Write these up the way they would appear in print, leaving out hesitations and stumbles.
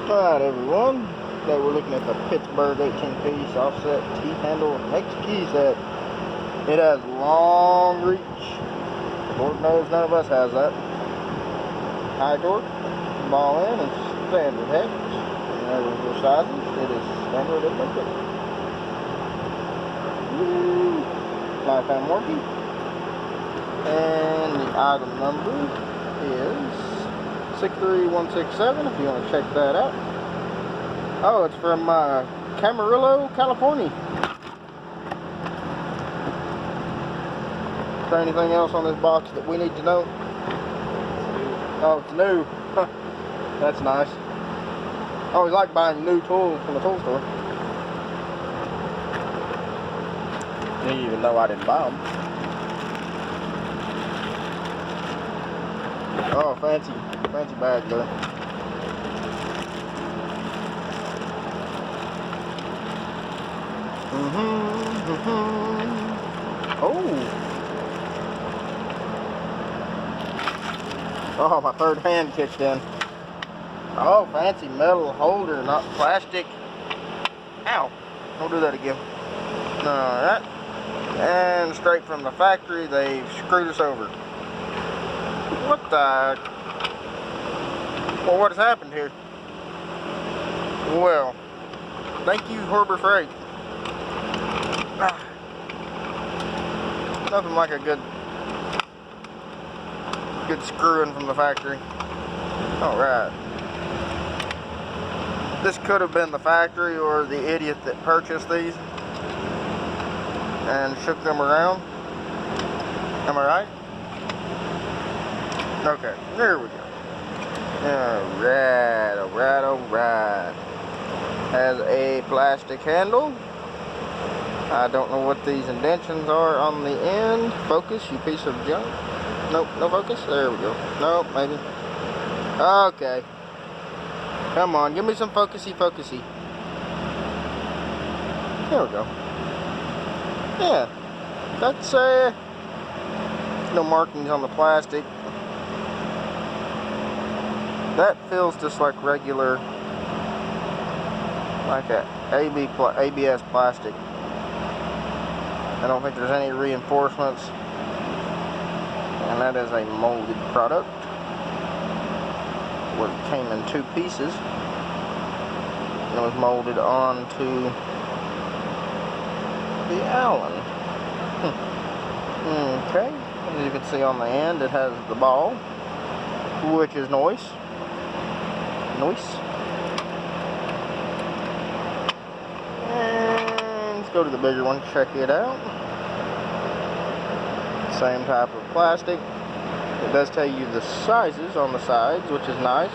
Alright everyone, today we're looking at the Pittsburgh 18-piece offset T-handle next key set. It has long reach. Lord knows none of us has that. High torque, ball in, and standard hex. And there's your sizes. It is standard and liquid. Lifetime warranty. And the item number is 63167 if you want to check that out. Oh, it's from Camarillo, California. Is there anything else on this box that we need to know? Oh, it's new. That's nice. I always like buying new tools from the tool store. Even though I didn't buy them. Oh, fancy bag there. Oh, my third hand kicked in. Oh, fancy metal holder, not plastic. Ow, don't do that again. Alright. And straight from the factory, they've screwed us over. What the? Well, what has happened here? Well, thank you, Harbor Freight. Nothing like a good screwing from the factory. Alright. This could have been the factory or the idiot that purchased these and shook them around. Am I right? Okay, there we go. Alright. Has a plastic handle. I don't know what these indentions are on the end. Focus, you piece of junk. Nope, no focus. There we go. Nope, maybe. Okay. Come on, give me some focusy. There we go. Yeah. That's no markings on the plastic. That feels just like regular, like a ABS plastic. I don't think there's any reinforcements. And that is a molded product. Where it came in 2 pieces. And it was molded onto the Allen. Okay. As you can see on the end, it has the ball, which is nice. And let's go to the bigger one, check it out. Same type of plastic. It does tell you the sizes on the sides, which is nice.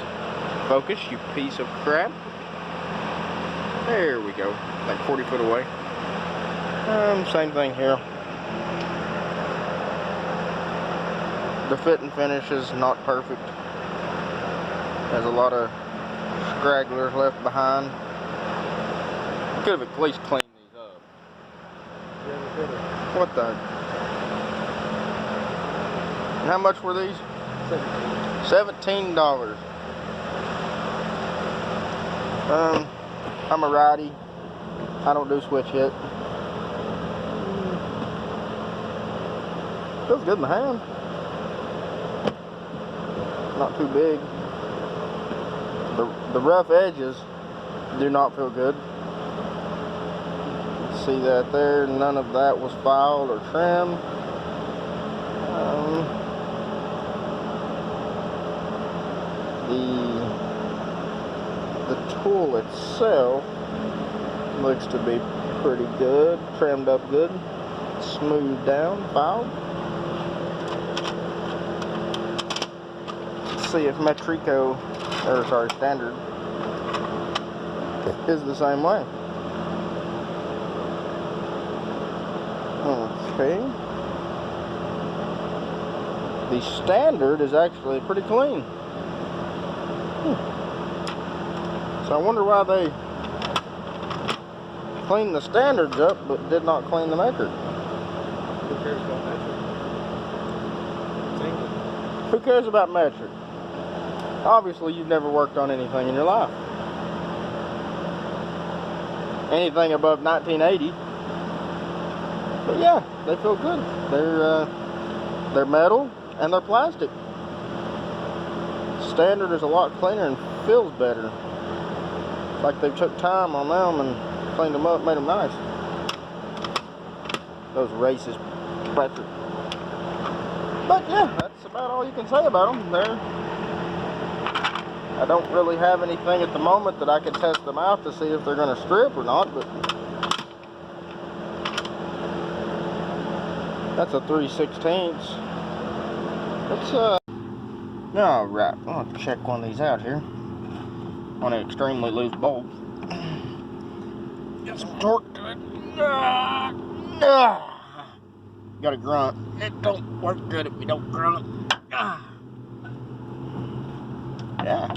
Focus, you piece of crap. There we go, like 40 foot away. Same thing here. The fit and finish is not perfect. There's a lot of stragglers left behind. Could have at least cleaned these up. What the? And how much were these? $17. I'm a righty. I don't do switch hit. Feels good in the hand. Not too big. The rough edges do not feel good. See that there? None of that was filed or trimmed. The tool itself looks to be pretty good, trimmed up good, smoothed down, filed. Let's see if standard is the same way. Okay. The standard is actually pretty clean. So I wonder why they cleaned the standards up but did not clean the metric. Who cares about metric? Who cares about metric? Obviously, you've never worked on anything in your life. anything above 1980. But yeah, they feel good. They're metal and they're plastic. Standard is a lot cleaner and feels better. It's like they took time on them and cleaned them up, made them nice. Those racist pressure. But yeah, that's about all you can say about them. I don't really have anything at the moment that I can test them out to see if they're going to strip or not, but that's a 3/16. It's alright, I'll check one of these out here on an extremely loose bolt. Get some torque to it. Got a grunt. It don't work good if you don't grunt. Yeah.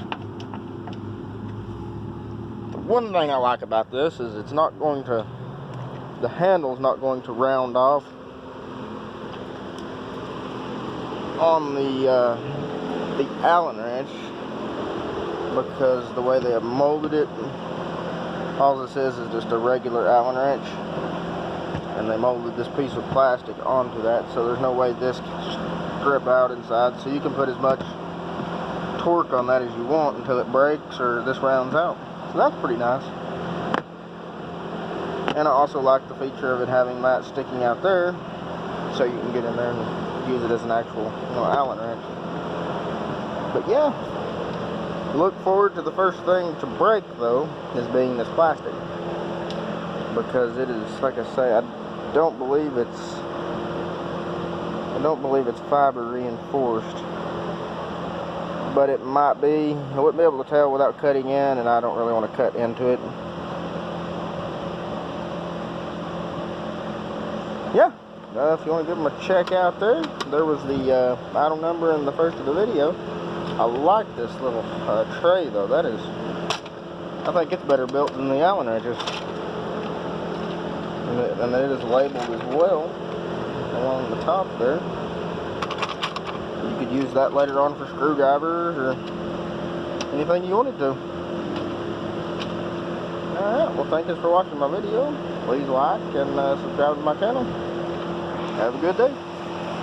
The one thing I like about this is it's not going to, the handle's not going to round off on the Allen wrench, because the way they have molded it, all this is just a regular Allen wrench, and they molded this piece of plastic onto that, so there's no way this can strip out inside, so you can put as much torque on that as you want until it breaks or this rounds out. So that's pretty nice. And I also like the feature of it having that sticking out there, so you can get in there and use it as an actual, Allen wrench. But yeah, look forward to the first thing to break though, is being this plastic, because it is, like I say, I don't believe it's fiber reinforced, but it might be. I wouldn't be able to tell without cutting in, and I don't really want to cut into it. Yeah, if you want to give them a check out there, there was the item number in the first of the video. I like this little tray though. That is, I think it's better built than the Allen wrenches. And it is labeled as well along the top there. You could use that later on for screwdrivers or anything you wanted to. Alright, well, thank you for watching my video. Please like and subscribe to my channel. Have a good day.